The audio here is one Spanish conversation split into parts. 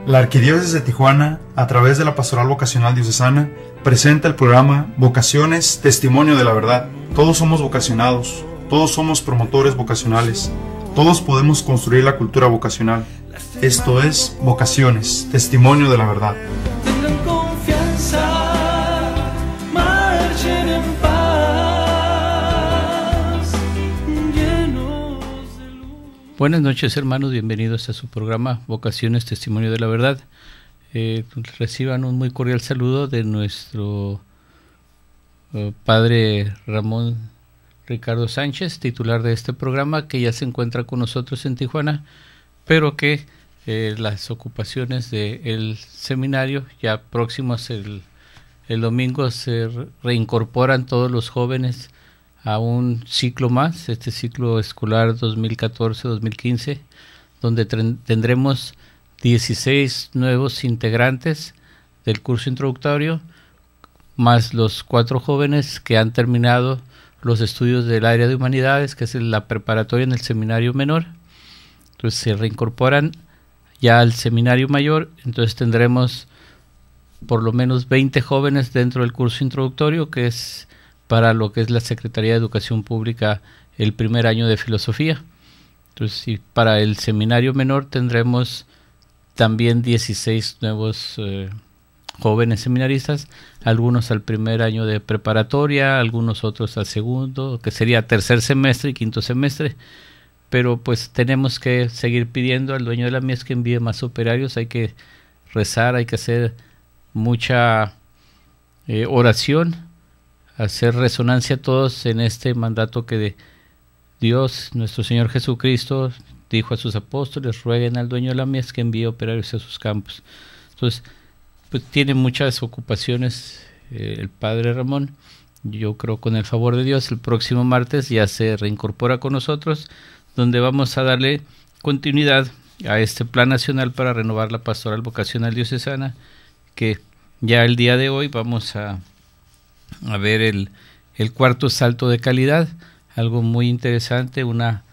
La Arquidiócesis de Tijuana, a través de la Pastoral Vocacional Diocesana, presenta el programa Vocaciones, Testimonio de la Verdad. Todos somos vocacionados, todos somos promotores vocacionales, todos podemos construir la cultura vocacional. Esto es Vocaciones, Testimonio de la Verdad. Tengan confianza, marchen en paz, llenos de luz. Buenas noches, hermanos, bienvenidos a su programa Vocaciones, Testimonio de la Verdad. Reciban un muy cordial saludo de nuestro padre Ramón Ricardo Sánchez, titular de este programa, que ya se encuentra con nosotros en Tijuana, pero que las ocupaciones del seminario, ya próximos el domingo, se reincorporan todos los jóvenes a un ciclo más, este ciclo escolar 2014-2015, donde tendremos 16 nuevos integrantes del curso introductorio, más los 4 jóvenes que han terminado los estudios del área de humanidades, que es la preparatoria en el seminario menor. Entonces se reincorporan ya al seminario mayor, entonces tendremos por lo menos 20 jóvenes dentro del curso introductorio, que es para lo que es la Secretaría de Educación Pública el primer año de filosofía. Entonces, y para el seminario menor tendremos también 16 nuevos jóvenes seminaristas, algunos al primer año de preparatoria, algunos otros al segundo, que sería tercer semestre y quinto semestre. Pero pues tenemos que seguir pidiendo al dueño de la mies que envíe más operarios, hay que rezar, hay que hacer mucha oración, hacer resonancia todos en este mandato que Dios, nuestro Señor Jesucristo, dijo a sus apóstoles: rueguen al dueño de la mies que envíe operarios a sus campos. Entonces, pues tiene muchas ocupaciones el padre Ramón. Yo creo, con el favor de Dios, el próximo martes ya se reincorpora con nosotros, donde vamos a darle continuidad a este plan nacional para renovar la pastoral vocacional diocesana, que ya el día de hoy vamos a ver el cuarto salto de calidad, algo muy interesante, una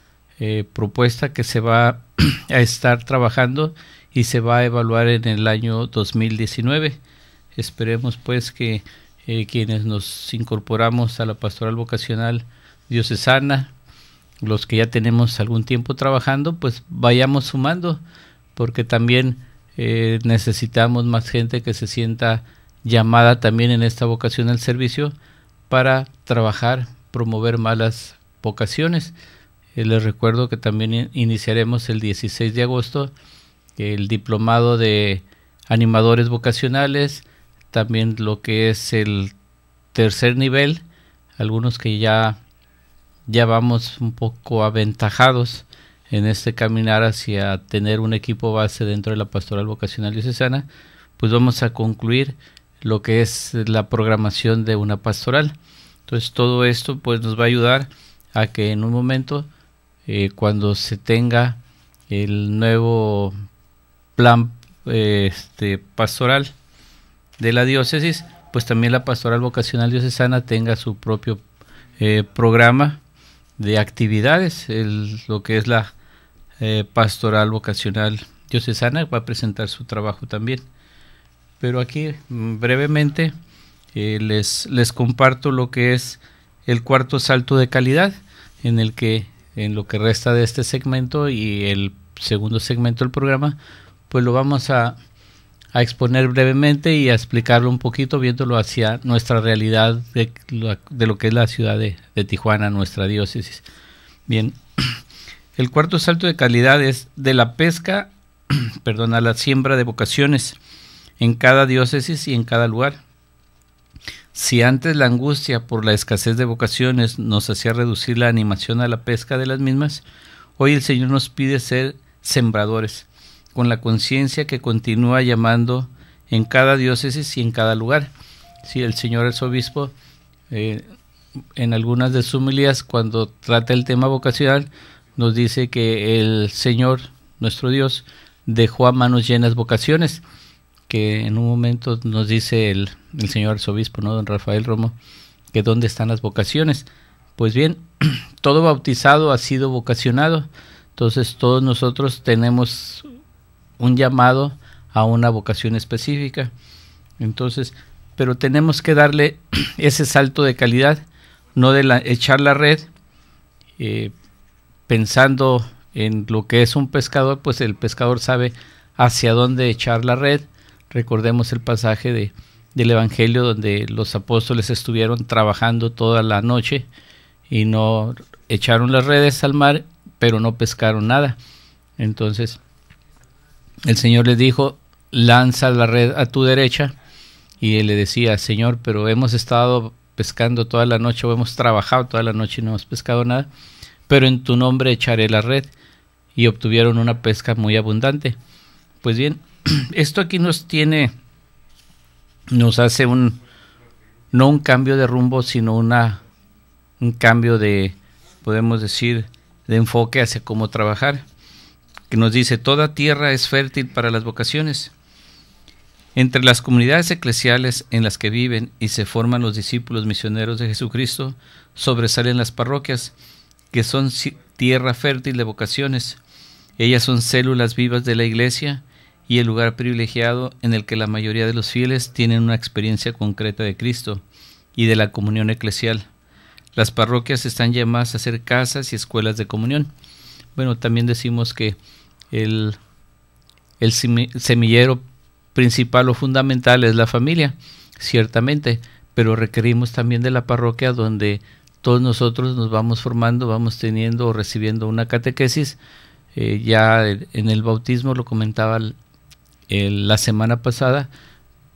propuesta que se va a estar trabajando y se va a evaluar en el año 2019. Esperemos pues que quienes nos incorporamos a la pastoral vocacional diocesana, los que ya tenemos algún tiempo trabajando, pues vayamos sumando, porque también necesitamos más gente que se sienta llamada también en esta vocación al servicio para trabajar, promover más las vocaciones. Les recuerdo que también iniciaremos el 16 de agosto el diplomado de animadores vocacionales, también lo que es el tercer nivel, algunos que ya vamos un poco aventajados en este caminar hacia tener un equipo base dentro de la pastoral vocacional diocesana, pues vamos a concluir lo que es la programación de una pastoral. Entonces todo esto pues nos va a ayudar a que en un momento, cuando se tenga el nuevo plan pastoral de la diócesis, pues también la pastoral vocacional diocesana tenga su propio programa de actividades. Lo que es la pastoral vocacional diocesana va a presentar su trabajo también. Pero aquí brevemente les comparto lo que es el cuarto salto de calidad, en lo que resta de este segmento y el segundo segmento del programa, pues lo vamos a exponer brevemente y a explicarlo un poquito, viéndolo hacia nuestra realidad de lo que es la ciudad de Tijuana, nuestra diócesis. Bien, el cuarto salto de calidad es de la pesca, a la siembra de vocaciones en cada diócesis y en cada lugar. Si antes la angustia por la escasez de vocaciones nos hacía reducir la animación a la pesca de las mismas, hoy el Señor nos pide ser sembradores, con la conciencia que continúa llamando en cada diócesis y en cada lugar. Sí, el señor arzobispo, en algunas de sus homilías, cuando trata el tema vocacional, nos dice que el Señor, nuestro Dios, dejó a manos llenas vocaciones, que en un momento nos dice el señor arzobispo, ¿no?, don Rafael Romo, que dónde están las vocaciones. Pues bien, todo bautizado ha sido vocacionado. Entonces todos nosotros tenemos un llamado a una vocación específica. Entonces, pero tenemos que darle ese salto de calidad, no de echar la red pensando en lo que es un pescador, pues el pescador sabe hacia dónde echar la red. Recordemos el pasaje del Evangelio donde los apóstoles estuvieron trabajando toda la noche y no echaron las redes al mar, pero no pescaron nada. Entonces el Señor les dijo: lanza la red a tu derecha. Y él le decía: Señor, pero hemos estado pescando toda la noche, o hemos trabajado toda la noche y no hemos pescado nada, pero en tu nombre echaré la red. Y obtuvieron una pesca muy abundante. Pues bien, esto aquí nos hace no un cambio de rumbo, sino un cambio de, podemos decir, de enfoque hacia cómo trabajar, que nos dice: toda tierra es fértil para las vocaciones. Entre las comunidades eclesiales en las que viven y se forman los discípulos misioneros de Jesucristo, sobresalen las parroquias, que son tierra fértil de vocaciones. Ellas son células vivas de la Iglesia y el lugar privilegiado en el que la mayoría de los fieles tienen una experiencia concreta de Cristo y de la comunión eclesial. Las parroquias están llamadas a ser casas y escuelas de comunión. Bueno, también decimos que el semillero principal o fundamental es la familia, ciertamente, pero requerimos también de la parroquia, donde todos nosotros nos vamos formando, vamos teniendo o recibiendo una catequesis. Ya en el bautismo, lo comentaba la semana pasada,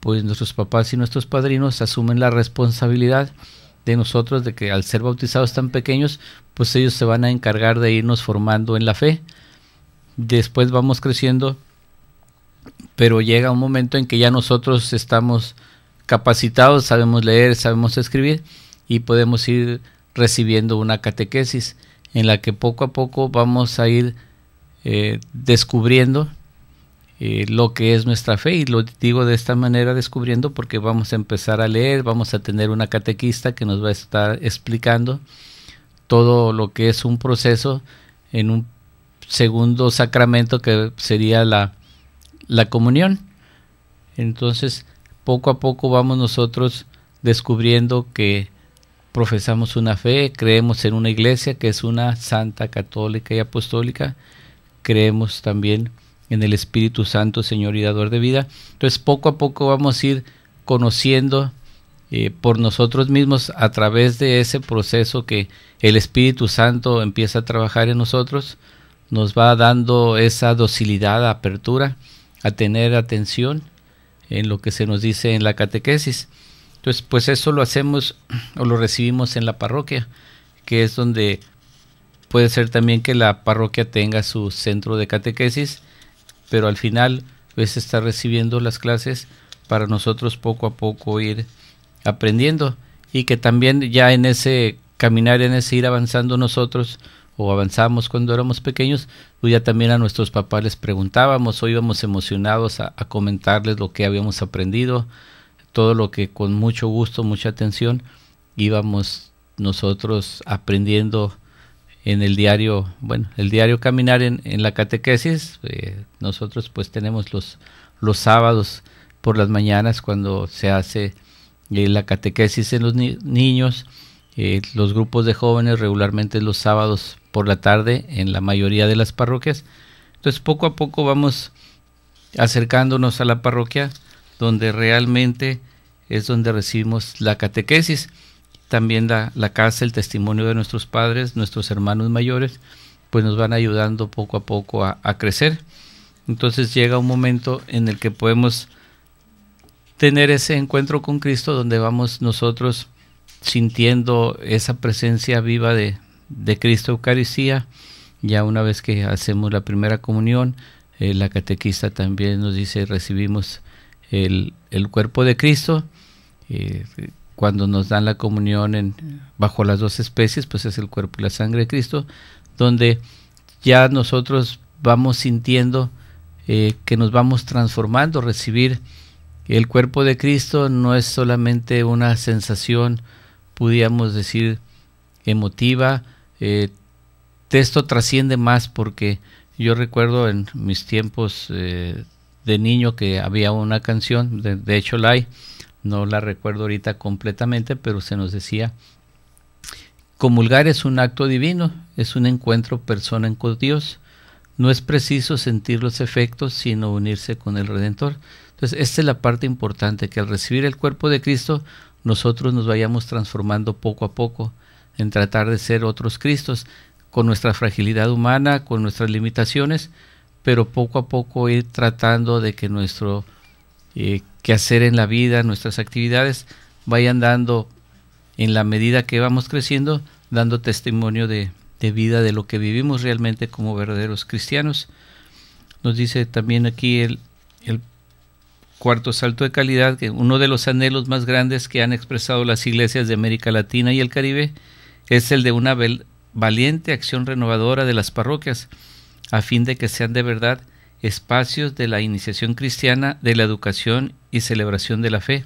pues nuestros papás y nuestros padrinos asumen la responsabilidad de nosotros, de que al ser bautizados tan pequeños, pues ellos se van a encargar de irnos formando en la fe. Después vamos creciendo, pero llega un momento en que ya nosotros estamos capacitados, sabemos leer, sabemos escribir, y podemos ir recibiendo una catequesis en la que poco a poco vamos a ir descubriendo lo que es nuestra fe. Y lo digo de esta manera, descubriendo, porque vamos a empezar a leer, vamos a tener una catequista que nos va a estar explicando todo lo que es un proceso en un segundo sacramento, que sería la comunión. Entonces poco a poco vamos nosotros descubriendo que profesamos una fe, creemos en una iglesia que es una santa, católica y apostólica, creemos también en el Espíritu Santo, Señor y dador de vida. Entonces poco a poco vamos a ir conociendo por nosotros mismos, a través de ese proceso que el Espíritu Santo empieza a trabajar en nosotros, nos va dando esa docilidad, apertura a tener atención en lo que se nos dice en la catequesis. Entonces, pues eso lo hacemos o lo recibimos en la parroquia, que es donde puede ser también que la parroquia tenga su centro de catequesis, pero al final pues está recibiendo las clases para nosotros poco a poco ir aprendiendo, y que también ya en ese caminar, en ese ir avanzando nosotros, o avanzamos cuando éramos pequeños, pues ya también a nuestros papás les preguntábamos, o íbamos emocionados a comentarles lo que habíamos aprendido, todo lo que con mucho gusto, mucha atención íbamos nosotros aprendiendo en el diario, bueno, el diario caminar en la catequesis. Nosotros pues tenemos los sábados por las mañanas, cuando se hace la catequesis en los niños, los grupos de jóvenes regularmente los sábados por la tarde en la mayoría de las parroquias. Entonces poco a poco vamos acercándonos a la parroquia, donde realmente es donde recibimos la catequesis. También la casa, el testimonio de nuestros padres, nuestros hermanos mayores, pues nos van ayudando poco a poco a crecer. Entonces llega un momento en el que podemos tener ese encuentro con Cristo, donde vamos nosotros sintiendo esa presencia viva de Cristo Eucaristía. Ya una vez que hacemos la primera comunión, la catequista también nos dice: recibimos el cuerpo de Cristo. Cuando nos dan la comunión bajo las dos especies, pues es el cuerpo y la sangre de Cristo, donde ya nosotros vamos sintiendo que nos vamos transformando. Recibir el cuerpo de Cristo no es solamente una sensación, pudiéramos decir, emotiva. Esto trasciende más, porque yo recuerdo en mis tiempos de niño que había una canción, de hecho la hay, no la recuerdo ahorita completamente, pero se nos decía: comulgar es un acto divino, es un encuentro persona con Dios. No es preciso sentir los efectos, sino unirse con el Redentor. Entonces, esta es la parte importante, que al recibir el cuerpo de Cristo, nosotros nos vayamos transformando poco a poco en tratar de ser otros Cristos, con nuestra fragilidad humana, con nuestras limitaciones, pero poco a poco ir tratando de que nuestro quehacer en la vida, nuestras actividades, vayan dando, en la medida que vamos creciendo, dando testimonio de vida, de lo que vivimos realmente como verdaderos cristianos. Nos dice también aquí el cuarto salto de calidad, que uno de los anhelos más grandes que han expresado las iglesias de América Latina y el Caribe es el de una valiente acción renovadora de las parroquias, a fin de que sean de verdad espacios de la iniciación cristiana, de la educación y celebración de la fe,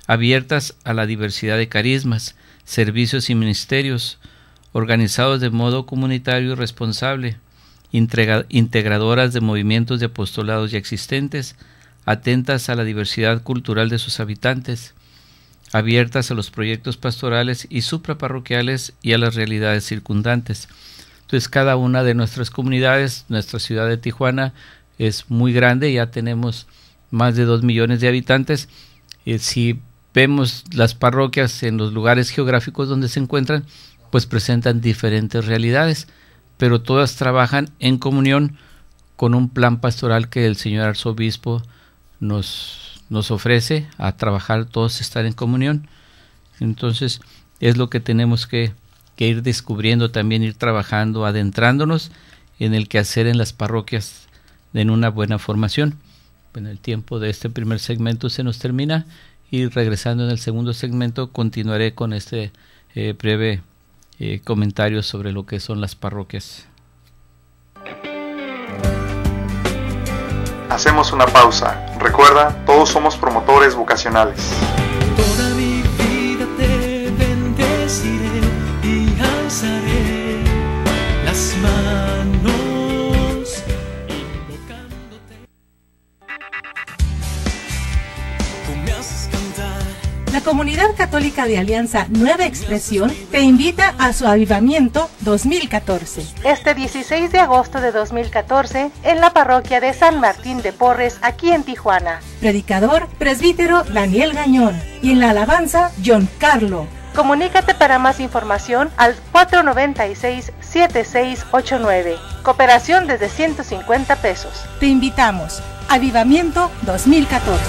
abiertas a la diversidad de carismas, servicios y ministerios, organizados de modo comunitario y responsable, integradoras de movimientos de apostolados ya existentes, atentas a la diversidad cultural de sus habitantes, abiertas a los proyectos pastorales y supraparroquiales y a las realidades circundantes. Entonces, cada una de nuestras comunidades, nuestra ciudad de Tijuana es muy grande, ya tenemos más de 2 millones de habitantes. Si vemos las parroquias en los lugares geográficos donde se encuentran, pues presentan diferentes realidades, pero todas trabajan en comunión con un plan pastoral que el señor arzobispo nos ofrece a trabajar, todos estar en comunión. Entonces es lo que tenemos que ir descubriendo, también ir trabajando, adentrándonos en el quehacer en las parroquias en una buena formación. Bueno, el tiempo de este primer segmento se nos termina y regresando en el segundo segmento continuaré con este breve comentario sobre lo que son las parroquias. Hacemos una pausa. Recuerda, todos somos promotores vocacionales. Toda mi vida te bendeciré y alzaré las manos invocándote. Tú me haces cantar. La Comunidad Católica de Alianza Nueva Expresión te invita a su Avivamiento 2014. Este 16 de agosto de 2014 en la parroquia de San Martín de Porres, aquí en Tijuana. Predicador, presbítero Daniel Gañón. Y en la alabanza, John Carlo. Comunícate para más información al 496-7689. Cooperación desde 150 pesos. Te invitamos. Avivamiento 2014.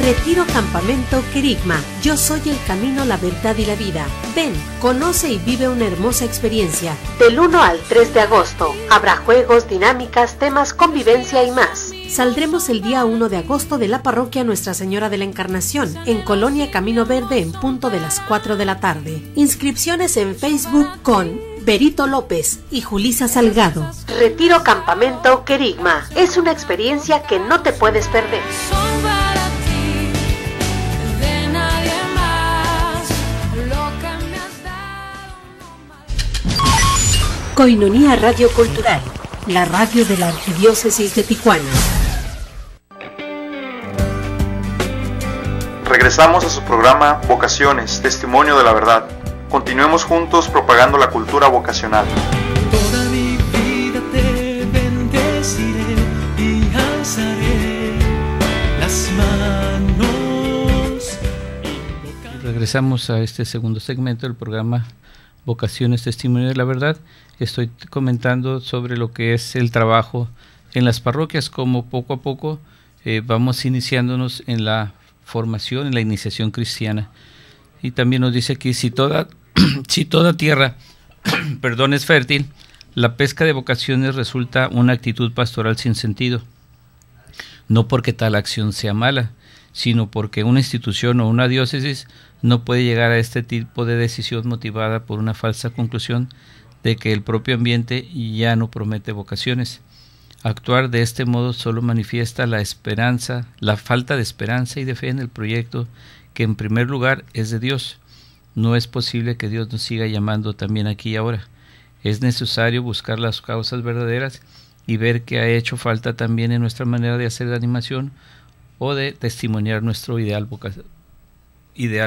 Retiro Campamento Querigma. Yo soy el camino, la verdad y la vida. Ven, conoce y vive una hermosa experiencia. Del 1 al 3 de agosto. Habrá juegos, dinámicas, temas, convivencia y más. Saldremos el día 1 de agosto de la parroquia Nuestra Señora de la Encarnación, en Colonia Camino Verde, en punto de las 4 de la tarde. Inscripciones en Facebook con Berito López y Julisa Salgado. Retiro Campamento Querigma. Es una experiencia que no te puedes perder. Son para ti, de nadie más, lo que me has dado no más. Koinonia Radio Cultural, la radio de la Arquidiócesis de Tijuana. Regresamos a su programa Vocaciones, Testimonio de la Verdad. Continuemos juntos propagando la cultura vocacional. Toda mi vida te bendeciré y alzaré las manos. Regresamos a este segundo segmento del programa Vocaciones, Testimonio de la Verdad. Estoy comentando sobre lo que es el trabajo en las parroquias, como poco a poco vamos iniciándonos en la formación, en la iniciación cristiana. Y también nos dice aquí, si toda tierra es fértil, la pesca de vocaciones resulta una actitud pastoral sin sentido. No porque tal acción sea mala, sino porque una institución o una diócesis no puede llegar a este tipo de decisión motivada por una falsa conclusión de que el propio ambiente ya no promete vocaciones. Actuar de este modo solo manifiesta la esperanza, la falta de esperanza y de fe en el proyecto que en primer lugar es de Dios. No es posible que Dios nos siga llamando también aquí y ahora. Es necesario buscar las causas verdaderas y ver qué ha hecho falta también en nuestra manera de hacer la animación o de testimoniar nuestro ideal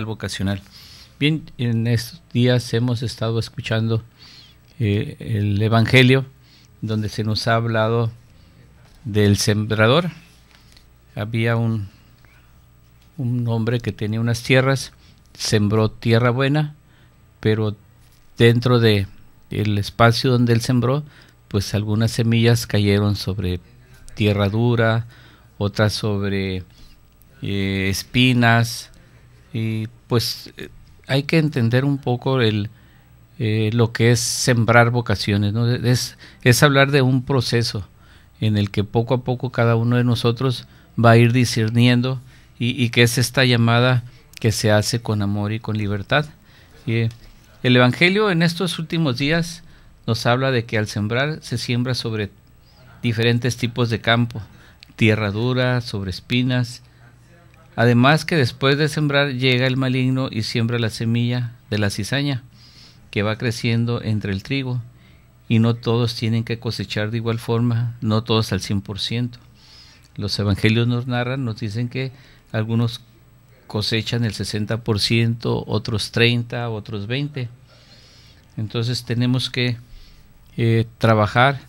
vocacional. Bien, en estos días hemos estado escuchando el Evangelio, donde se nos ha hablado del sembrador. Había un hombre que tenía unas tierras, sembró tierra buena, pero dentro de el espacio donde él sembró, pues algunas semillas cayeron sobre tierra dura, otras sobre espinas, y pues hay que entender un poco lo que es sembrar vocaciones, ¿no? Es hablar de un proceso en el que poco a poco cada uno de nosotros va a ir discerniendo y que es esta llamada que se hace con amor y con libertad. El Evangelio en estos últimos días nos habla de que al sembrar se siembra sobre diferentes tipos de campo, tierra dura, sobre espinas. Además que después de sembrar llega el maligno y siembra la semilla de la cizaña, que va creciendo entre el trigo, y no todos tienen que cosechar de igual forma, no todos al 100%. Los evangelios nos narran, nos dicen que algunos cosechan el 60%, otros 30%, otros 20%. Entonces tenemos que trabajar,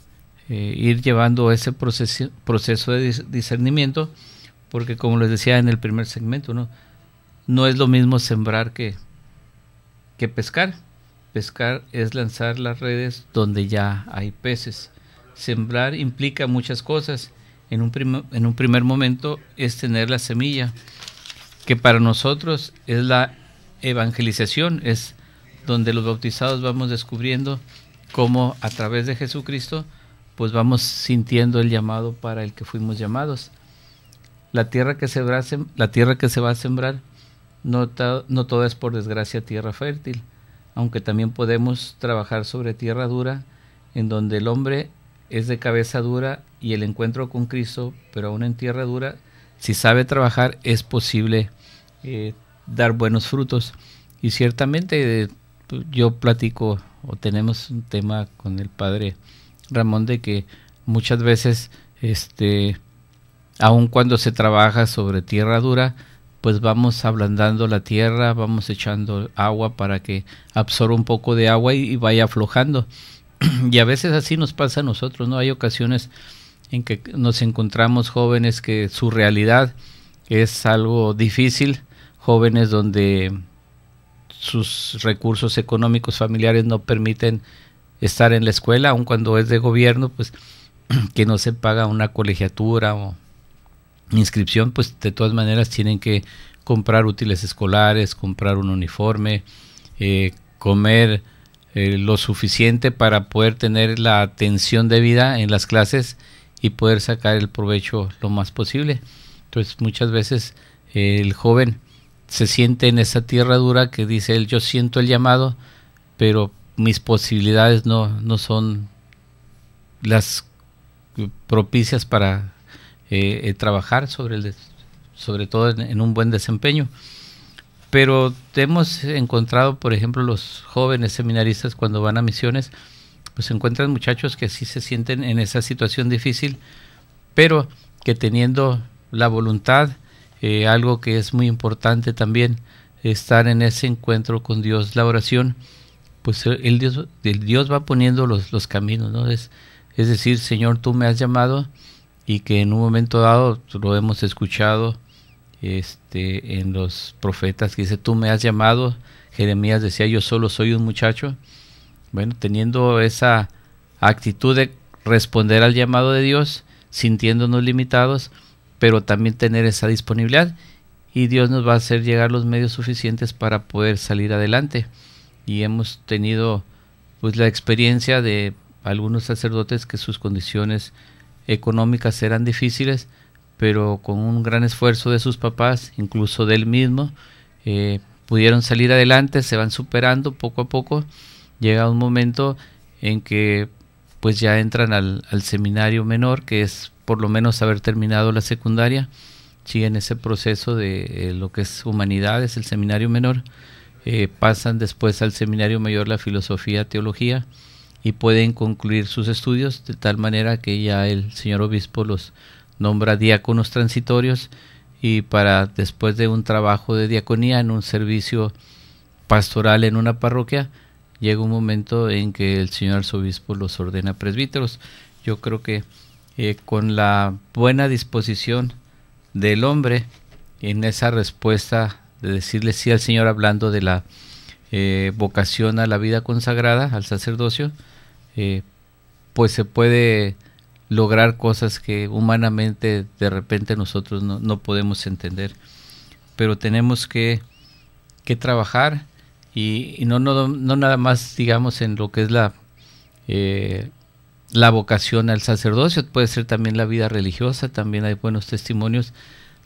ir llevando ese proceso de discernimiento, porque como les decía en el primer segmento, no es lo mismo sembrar que pescar. Pescar es lanzar las redes donde ya hay peces. Sembrar implica muchas cosas. En un primer momento es tener la semilla, que para nosotros es la evangelización, es donde los bautizados vamos descubriendo cómo a través de Jesucristo pues vamos sintiendo el llamado para el que fuimos llamados. La tierra que se va a sembrar no toda es, por desgracia, tierra fértil, aunque también podemos trabajar sobre tierra dura, en donde el hombre es de cabeza dura y el encuentro con Cristo, pero aún en tierra dura, si sabe trabajar, es posible dar buenos frutos. Y ciertamente yo platico, o tenemos un tema con el padre Ramón, de que muchas veces, aun cuando se trabaja sobre tierra dura, pues vamos ablandando la tierra, vamos echando agua para que absorba un poco de agua y vaya aflojando. Y a veces así nos pasa a nosotros, ¿no? Hay ocasiones en que nos encontramos jóvenes que su realidad es algo difícil, jóvenes donde sus recursos económicos familiares no permiten estar en la escuela, aun cuando es de gobierno, pues que no se paga una colegiatura o inscripción, pues de todas maneras tienen que comprar útiles escolares, comprar un uniforme, comer lo suficiente para poder tener la atención debida en las clases y poder sacar el provecho lo más posible. Entonces muchas veces el joven se siente en esa tierra dura que dice él: yo siento el llamado, pero mis posibilidades no son las propicias para trabajar sobre todo en un buen desempeño. Pero hemos encontrado, por ejemplo, los jóvenes seminaristas cuando van a misiones, pues encuentran muchachos que sí se sienten en esa situación difícil, pero que teniendo la voluntad, algo que es muy importante también, estar en ese encuentro con Dios, la oración, pues el Dios va poniendo los caminos, ¿no? Es decir, Señor, tú me has llamado, y que en un momento dado lo hemos escuchado en los profetas, que dice: tú me has llamado. Jeremías decía: yo solo soy un muchacho. Bueno, teniendo esa actitud de responder al llamado de Dios, sintiéndonos limitados, pero también tener esa disponibilidad, y Dios nos va a hacer llegar los medios suficientes para poder salir adelante. Y hemos tenido pues la experiencia de algunos sacerdotes que sus condiciones económicas eran difíciles, pero con un gran esfuerzo de sus papás, incluso de él mismo, pudieron salir adelante, se van superando poco a poco. Llega un momento en que pues ya entran al seminario menor, que es por lo menos haber terminado la secundaria, siguen ese proceso de lo que es humanidades, el seminario menor, pasan después al seminario mayor la filosofía, teología, y pueden concluir sus estudios de tal manera que ya el señor obispo los nombra diáconos transitorios, y para después de un trabajo de diaconía en un servicio pastoral en una parroquia, llega un momento en que el señor arzobispo los ordena presbíteros. Yo creo que con la buena disposición del hombre en esa respuesta de decirle sí al Señor, hablando de la vocación a la vida consagrada, al sacerdocio, pues se puede lograr cosas que humanamente de repente nosotros no podemos entender, pero tenemos que trabajar y no nada más, digamos, en lo que es la vocación al sacerdocio, puede ser también la vida religiosa. También hay buenos testimonios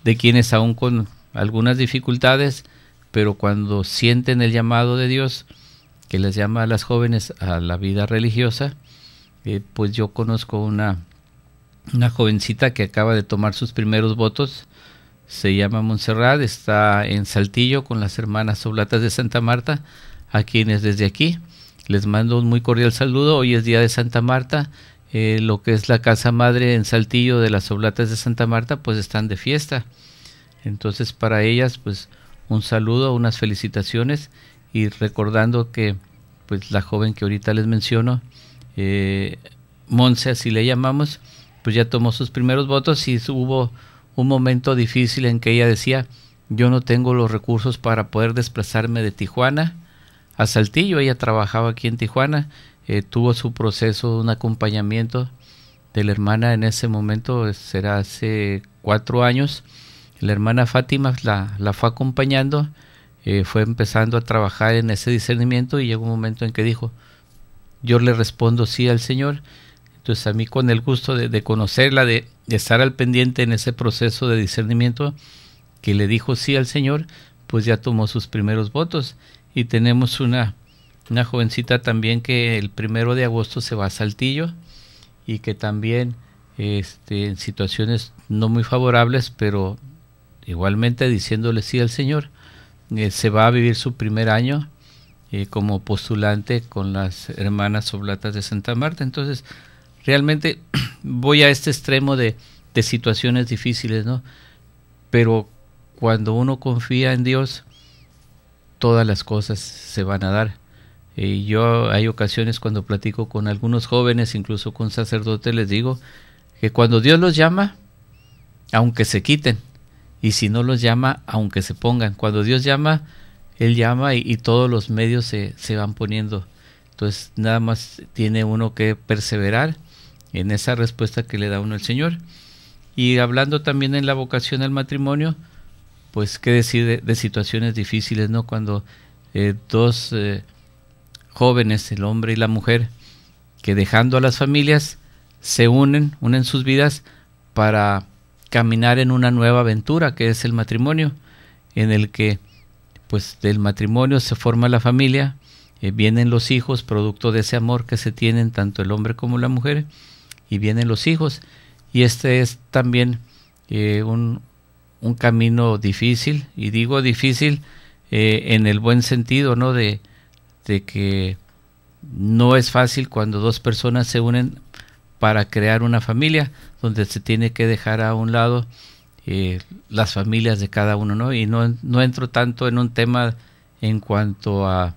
de quienes aún con algunas dificultades, pero cuando sienten el llamado de Dios que les llama a las jóvenes a la vida religiosa, pues yo conozco una jovencita que acaba de tomar sus primeros votos, se llama Montserrat, está en Saltillo con las hermanas Oblatas de Santa Marta, a quienes desde aquí les mando un muy cordial saludo. Hoy es día de Santa Marta, lo que es la casa madre en Saltillo de las Oblatas de Santa Marta, pues están de fiesta. Entonces para ellas pues un saludo, unas felicitaciones, y recordando que pues la joven que ahorita les menciono, Monse, así le llamamos, pues ya tomó sus primeros votos, y hubo un momento difícil en que ella decía: yo no tengo los recursos para poder desplazarme de Tijuana a Saltillo. Ella trabajaba aquí en Tijuana, tuvo su proceso, un acompañamiento de la hermana en ese momento, será hace 4 años, la hermana Fátima la fue acompañando, fue empezando a trabajar en ese discernimiento, y llegó un momento en que dijo: yo le respondo sí al Señor. Entonces a mí, con el gusto de conocerla, de estar al pendiente en ese proceso de discernimiento, que le dijo sí al Señor, pues ya tomó sus primeros votos. Y tenemos una jovencita también que el 1 de agosto se va a Saltillo, y que también en situaciones no muy favorables, pero igualmente diciéndole sí al Señor, se va a vivir su primer año como postulante con las hermanas Oblatas de Santa Marta. Entonces realmente voy a este extremo de situaciones difíciles, ¿no? Pero cuando uno confía en Dios, todas las cosas se van a dar. Yo hay ocasiones cuando platico con algunos jóvenes, incluso con sacerdotes, les digo que cuando Dios los llama, aunque se quiten, y si no los llama, aunque se pongan. Cuando Dios llama, Él llama, y todos los medios se van poniendo. Entonces nada más tiene uno que perseverar en esa respuesta que le da uno al Señor. Y hablando también en la vocación al matrimonio, pues qué decir de situaciones difíciles, ¿no? Cuando dos jóvenes, el hombre y la mujer, que dejando a las familias, se unen sus vidas para caminar en una nueva aventura, que es el matrimonio, en el que pues del matrimonio se forma la familia, vienen los hijos, producto de ese amor que se tienen tanto el hombre como la mujer, y vienen los hijos. Y este es también un camino difícil, y digo difícil en el buen sentido, ¿no? De que no es fácil cuando dos personas se unen para crear una familia, donde se tiene que dejar a un lado las familias de cada uno, ¿no? Y no entro tanto en un tema en cuanto a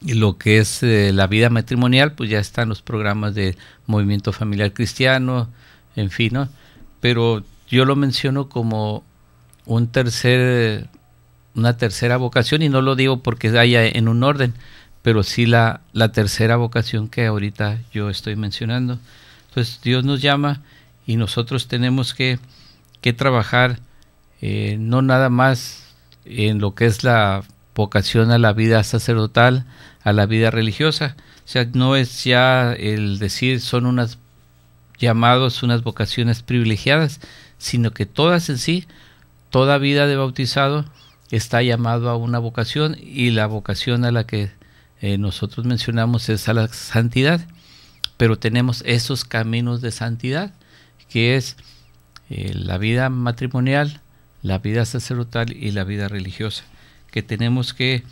lo que es la vida matrimonial, pues ya están los programas de Movimiento Familiar Cristiano, en fin, ¿no? Pero yo lo menciono como una tercera vocación, y no lo digo porque haya en un orden, pero sí la tercera vocación que ahorita yo estoy mencionando. Entonces Dios nos llama, y nosotros tenemos que trabajar no nada más en lo que es la vocación a la vida sacerdotal, a la vida religiosa. O sea, no es ya el decir son unas llamados, unas vocaciones privilegiadas, sino que todas en sí, toda vida de bautizado está llamado a una vocación, y la vocación a la que nosotros mencionamos es a la santidad. pero tenemos esos caminos de santidad, que es la vida matrimonial, la vida sacerdotal y la vida religiosa, que tenemos que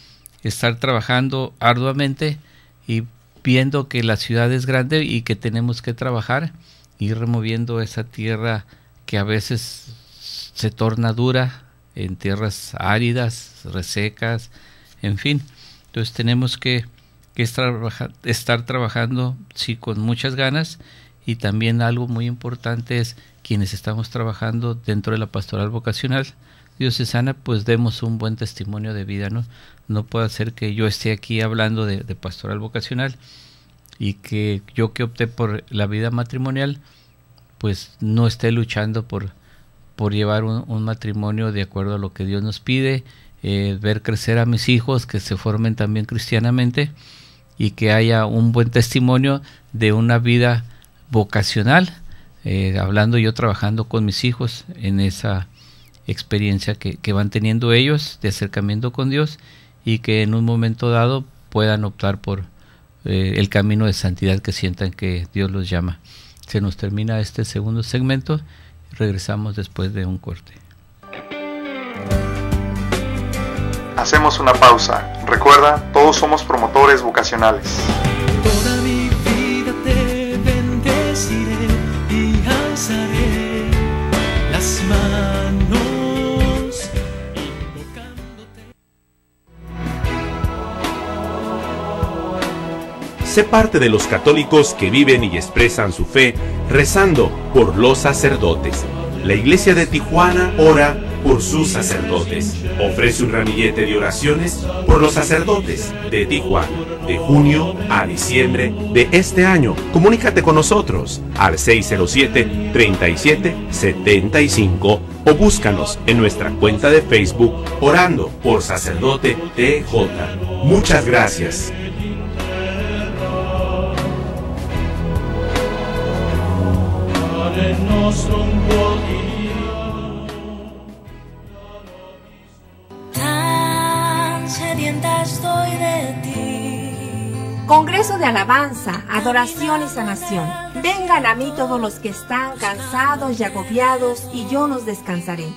estar trabajando arduamente y viendo que la ciudad es grande y que tenemos que trabajar y removiendo esa tierra que a veces se torna dura en tierras áridas, resecas, en fin. Entonces tenemos que estar trabajando, sí, con muchas ganas, y también algo muy importante es quienes estamos trabajando dentro de la pastoral vocacional diocesana, pues demos un buen testimonio de vida, ¿no? No puede ser que yo esté aquí hablando de pastoral vocacional y que yo, que opté por la vida matrimonial, pues no esté luchando por llevar un matrimonio de acuerdo a lo que Dios nos pide, ver crecer a mis hijos, que se formen también cristianamente, y que haya un buen testimonio de una vida vocacional, hablando yo, trabajando con mis hijos en esa experiencia que van teniendo ellos de acercamiento con Dios, y que en un momento dado puedan optar por el camino de santidad que sientan que Dios los llama. Se nos termina este segundo segmento, regresamos después de un corte. Hacemos una pausa. Recuerda, todos somos promotores vocacionales. Toda mi vida te bendeciré y alzaré las manos invocándote. Sé parte de los católicos que viven y expresan su fe rezando por los sacerdotes. La Iglesia de Tijuana ora por sus sacerdotes. Ofrece un ramillete de oraciones por los sacerdotes de Tijuana, de junio a diciembre de este año. Comunícate con nosotros al 607-3775 o búscanos en nuestra cuenta de Facebook Orando por Sacerdote TJ. Muchas gracias. Tan sedienta estoy de ti. Congreso de alabanza, adoración y sanación. Vengan a mí todos los que están cansados y agobiados, y yo los descansaré.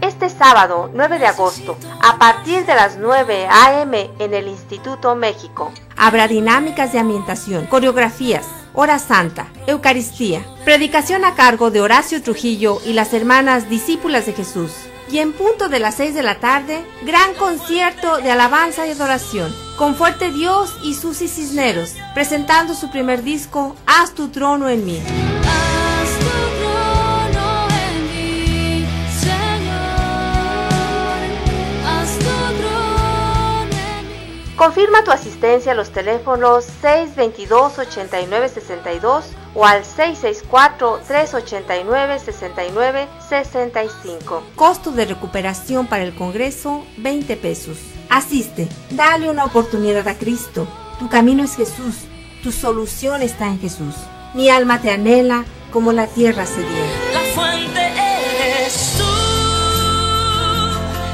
Este sábado 9 de agosto, a partir de las 9 a.m. en el Instituto México. Habrá dinámicas de ambientación, coreografías, hora santa, Eucaristía, predicación a cargo de Horacio Trujillo y las hermanas discípulas de Jesús. Y en punto de las 6 de la tarde, gran concierto de alabanza y adoración, con Fuerte Dios y Susi Cisneros, presentando su primer disco, Haz tu trono en mí. Haz tu trono en mí, Señor. Haz tu trono en mí. Confirma tu asistencia a los teléfonos 622-8962 o al 664-389-6965. Costo de recuperación para el Congreso, 20 pesos. Asiste, dale una oportunidad a Cristo. Tu camino es Jesús, tu solución está en Jesús. Mi alma te anhela como la tierra sedienta. La fuente eres tú,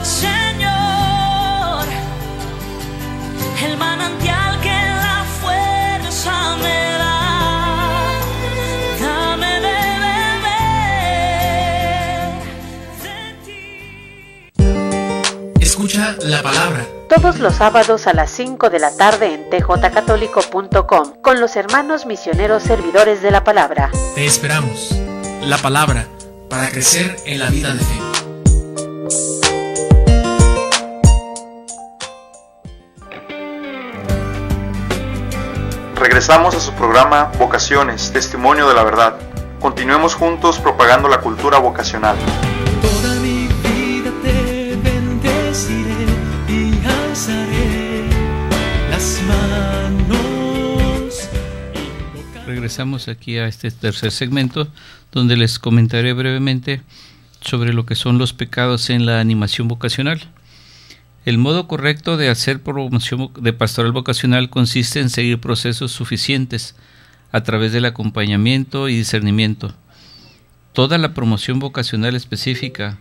Señor. El manantial que la fuerza me da. Dame de beber de ti. Escucha la palabra. Todos los sábados a las 5 de la tarde en tjcatólico.com con los hermanos misioneros servidores de la palabra. Te esperamos. La palabra para crecer en la vida de fe. Regresamos a su programa Vocaciones, Testimonio de la Verdad. Continuemos juntos propagando la cultura vocacional. Toda mi vida te bendeciré y alzaré las manos. Regresamos aquí a este tercer segmento, donde les comentaré brevemente sobre lo que son los pecados en la animación vocacional. El modo correcto de hacer promoción de pastoral vocacional consiste en seguir procesos suficientes a través del acompañamiento y discernimiento. Toda la promoción vocacional específica,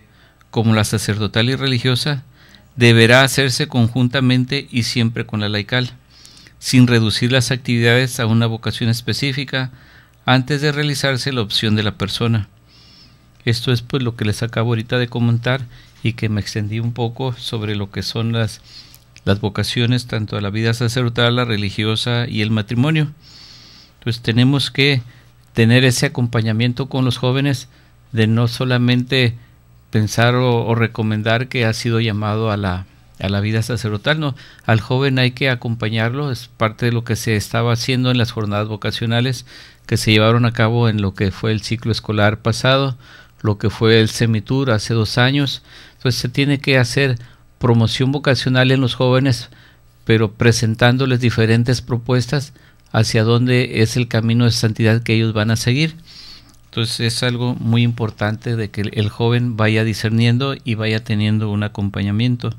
como la sacerdotal y religiosa, deberá hacerse conjuntamente y siempre con la laical, sin reducir las actividades a una vocación específica antes de realizarse la opción de la persona. Esto es pues lo que les acabo ahorita de comentar y que me extendí un poco sobre lo que son las vocaciones, tanto a la vida sacerdotal, la religiosa y el matrimonio. Entonces tenemos que tener ese acompañamiento con los jóvenes, de no solamente pensar o recomendar que ha sido llamado a la vida sacerdotal, no, al joven hay que acompañarlo. Es parte de lo que se estaba haciendo en las jornadas vocacionales que se llevaron a cabo en lo que fue el ciclo escolar pasado, lo que fue el Semitour hace 2 años. Entonces se tiene que hacer promoción vocacional en los jóvenes, pero presentándoles diferentes propuestas hacia dónde es el camino de santidad que ellos van a seguir. Entonces es algo muy importante de que el joven vaya discerniendo y vaya teniendo un acompañamiento.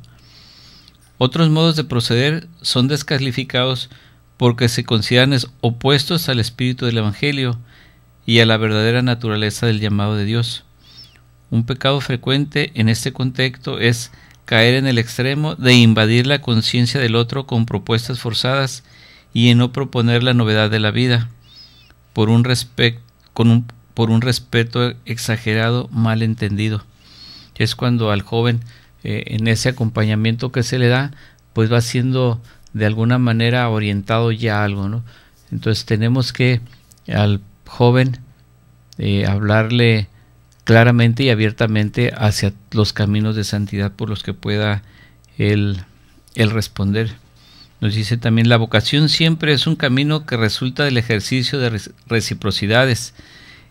Otros modos de proceder son descalificados porque se consideran opuestos al espíritu del Evangelio y a la verdadera naturaleza del llamado de Dios. Un pecado frecuente en este contexto es caer en el extremo de invadir la conciencia del otro con propuestas forzadas y en no proponer la novedad de la vida, por un respeto exagerado, mal entendido. Es cuando al joven, en ese acompañamiento que se le da, pues va siendo de alguna manera orientado ya a algo, ¿no? Entonces tenemos que al joven hablarle claramente y abiertamente hacia los caminos de santidad por los que pueda él responder. Nos dice también: la vocación siempre es un camino que resulta del ejercicio de reciprocidades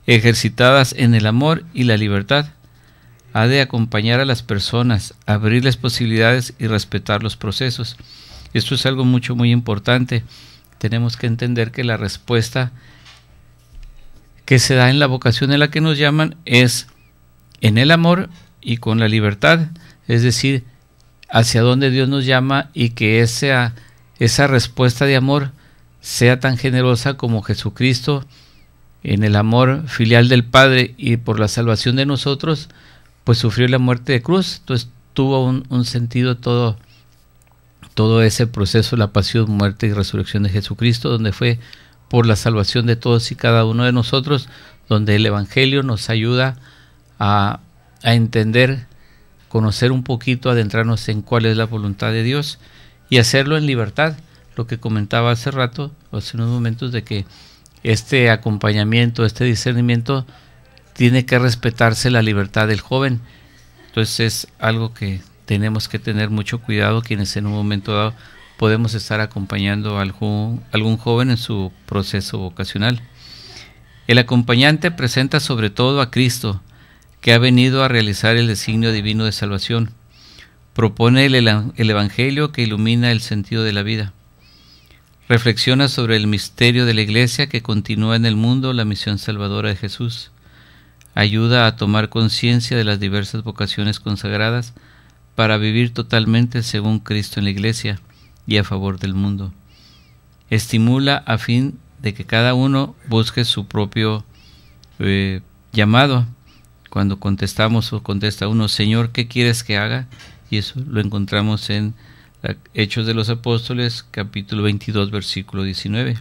ejercitadas en el amor y la libertad. Ha de acompañar a las personas, abrirles posibilidades y respetar los procesos. Esto es algo muy importante. Tenemos que entender que la respuesta que se da en la vocación en la que nos llaman es en el amor y con la libertad, es decir, hacia donde Dios nos llama, y que esa respuesta de amor sea tan generosa como Jesucristo, en el amor filial del Padre y por la salvación de nosotros, pues sufrió la muerte de cruz. Entonces tuvo un sentido todo ese proceso, la pasión, muerte y resurrección de Jesucristo, donde fue por la salvación de todos y cada uno de nosotros, donde el Evangelio nos ayuda a entender, conocer un poquito, adentrarnos en cuál es la voluntad de Dios y hacerlo en libertad. Lo que comentaba hace rato, hace unos momentos, de que este acompañamiento, este discernimiento, tiene que respetarse la libertad del joven. Entonces es algo que tenemos que tener mucho cuidado quienes en un momento dado podemos estar acompañando a algún joven en su proceso vocacional. El acompañante presenta sobre todo a Cristo, que ha venido a realizar el designio divino de salvación. Propone el Evangelio que ilumina el sentido de la vida. Reflexiona sobre el misterio de la Iglesia que continúa en el mundo la misión salvadora de Jesús. Ayuda a tomar conciencia de las diversas vocaciones consagradas para vivir totalmente según Cristo en la Iglesia y a favor del mundo. Estimula a fin de que cada uno busque su propio llamado. Cuando contestamos o contesta uno: Señor, ¿qué quieres que haga? Y eso lo encontramos en Hechos de los Apóstoles, capítulo 22, versículo 19.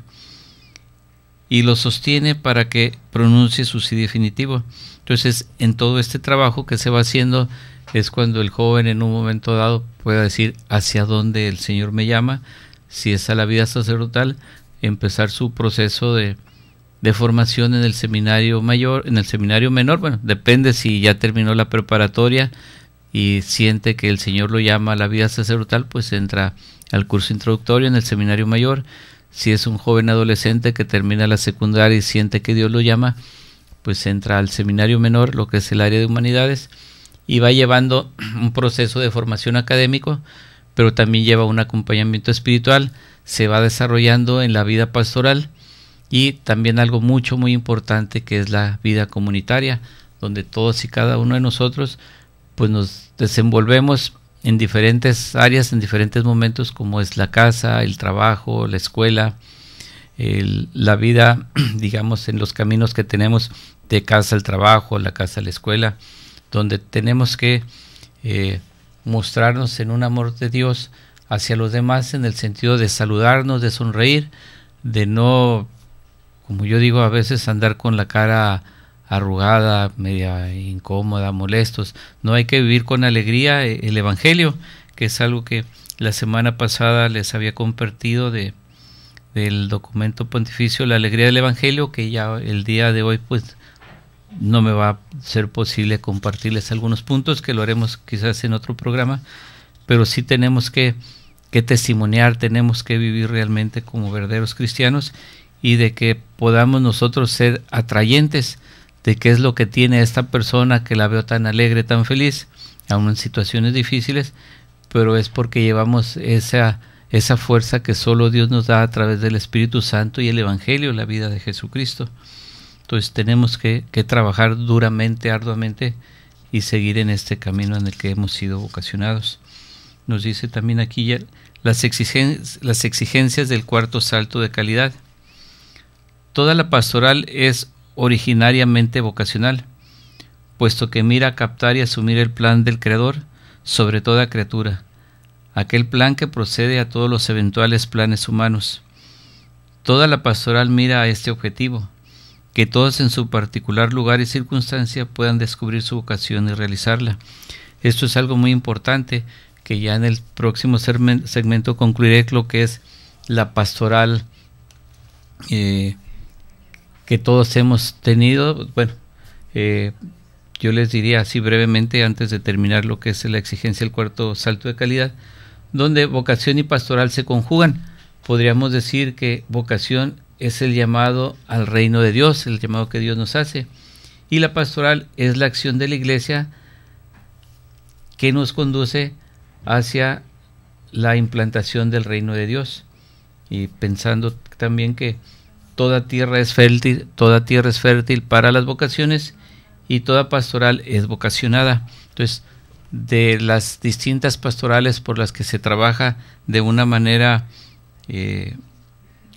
Y lo sostiene para que pronuncie su sí definitivo. Entonces, en todo este trabajo que se va haciendo, es cuando el joven en un momento dado pueda decir hacia dónde el Señor me llama. Si es a la vida sacerdotal, empezar su proceso de formación en el seminario mayor, en el seminario menor. Bueno, depende si ya terminó la preparatoria y siente que el Señor lo llama a la vida sacerdotal, pues entra al curso introductorio en el seminario mayor. Si es un joven adolescente que termina la secundaria y siente que Dios lo llama, pues entra al seminario menor, lo que es el área de humanidades, y va llevando un proceso de formación académico, pero también lleva un acompañamiento espiritual, se va desarrollando en la vida pastoral, y también algo muy importante, que es la vida comunitaria, donde todos y cada uno de nosotros pues nos desenvolvemos en diferentes áreas, en diferentes momentos, como es la casa, el trabajo, la escuela, la vida, digamos, en los caminos que tenemos de casa al trabajo, la casa a la escuela, donde tenemos que mostrarnos en un amor de Dios hacia los demás en el sentido de saludarnos, de sonreír, de no, como yo digo, a veces andar con la cara arrugada, media incómoda, molestos. No, hay que vivir con alegría el Evangelio, que es algo que la semana pasada les había compartido del documento pontificio La Alegría del Evangelio, que ya el día de hoy pues no me va a ser posible compartirles algunos puntos, que lo haremos quizás en otro programa, pero sí tenemos que testimoniar, tenemos que vivir realmente como verdaderos cristianos, y de que podamos nosotros ser atrayentes de qué es lo que tiene esta persona que la veo tan alegre, tan feliz, aún en situaciones difíciles, pero es porque llevamos esa fuerza que solo Dios nos da a través del Espíritu Santo y el Evangelio, la vida de Jesucristo. Entonces tenemos que trabajar duramente, arduamente, y seguir en este camino en el que hemos sido vocacionados. Nos dice también aquí ya las exigencias del cuarto salto de calidad. Toda la pastoral es originariamente vocacional, puesto que mira a captar y asumir el plan del Creador sobre toda criatura, aquel plan que procede a todos los eventuales planes humanos. Toda la pastoral mira a este objetivo, que todos en su particular lugar y circunstancia puedan descubrir su vocación y realizarla. Esto es algo muy importante, que ya en el próximo segmento concluiré lo que es la pastoral que todos hemos tenido. Bueno, yo les diría así brevemente antes de terminar lo que es la exigencia del cuarto salto de calidad, donde vocación y pastoral se conjugan. Podríamos decir que vocación es el llamado al reino de Dios, el llamado que Dios nos hace, y la pastoral es la acción de la Iglesia que nos conduce hacia la implantación del reino de Dios, y pensando también que toda tierra es fértil para las vocaciones, y toda pastoral es vocacionada. Entonces, de las distintas pastorales por las que se trabaja de una manera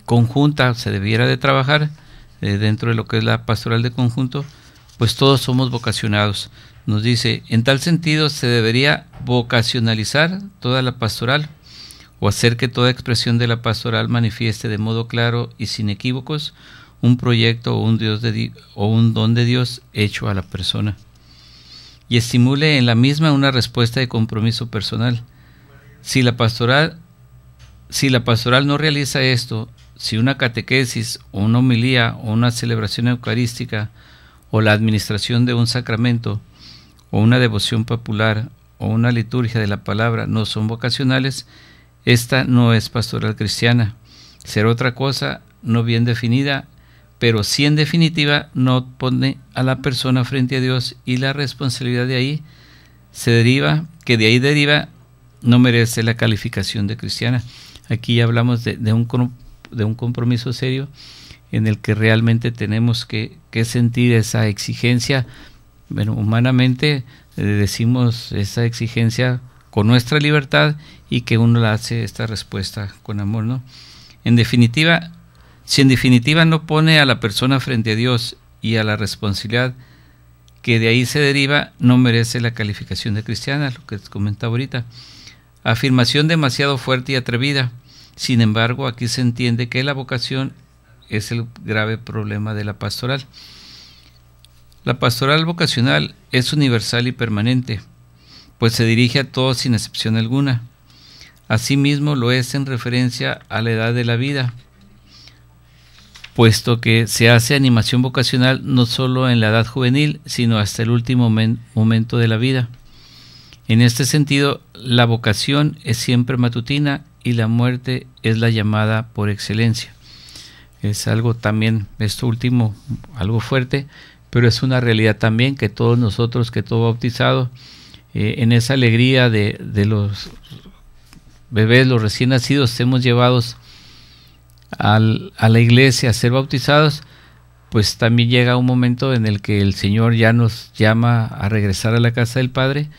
conjunta, se debiera de trabajar dentro de lo que es la pastoral de conjunto, pues todos somos vocacionados. Nos dice, en tal sentido se debería vocacionalizar toda la pastoral, o hacer que toda expresión de la pastoral manifieste de modo claro y sin equívocos un proyecto o un don de Dios hecho a la persona, y estimule en la misma una respuesta de compromiso personal. Si la pastoral no realiza esto, si una catequesis o una homilía o una celebración eucarística o la administración de un sacramento o una devoción popular o una liturgia de la palabra no son vocacionales, esta no es pastoral cristiana. Será otra cosa no bien definida, pero sí en definitiva no pone a la persona frente a Dios, y la responsabilidad de ahí deriva no merece la calificación de cristiana. Aquí ya hablamos de un compromiso serio en el que realmente tenemos que sentir esa exigencia. Bueno, humanamente decimos esa exigencia con nuestra libertad, y que uno la hace esta respuesta con amor, ¿no? Si en definitiva no pone a la persona frente a Dios y a la responsabilidad que de ahí se deriva, no merece la calificación de cristiana, lo que les comentaba ahorita. Afirmación demasiado fuerte y atrevida. Sin embargo, aquí se entiende que la vocación es el grave problema de la pastoral. La pastoral vocacional es universal y permanente, pues se dirige a todos sin excepción alguna. Asimismo lo es en referencia a la edad de la vida, puesto que se hace animación vocacional no solo en la edad juvenil, sino hasta el último momento de la vida. En este sentido, la vocación es siempre matutina, y la muerte es la llamada por excelencia. Es algo también, esto último, algo fuerte, pero es una realidad también que todos nosotros, que todo bautizado, en esa alegría de los bebés, los recién nacidos, estemos llevados a la iglesia a ser bautizados, pues también llega un momento en el que el Señor ya nos llama a regresar a la casa del Padre,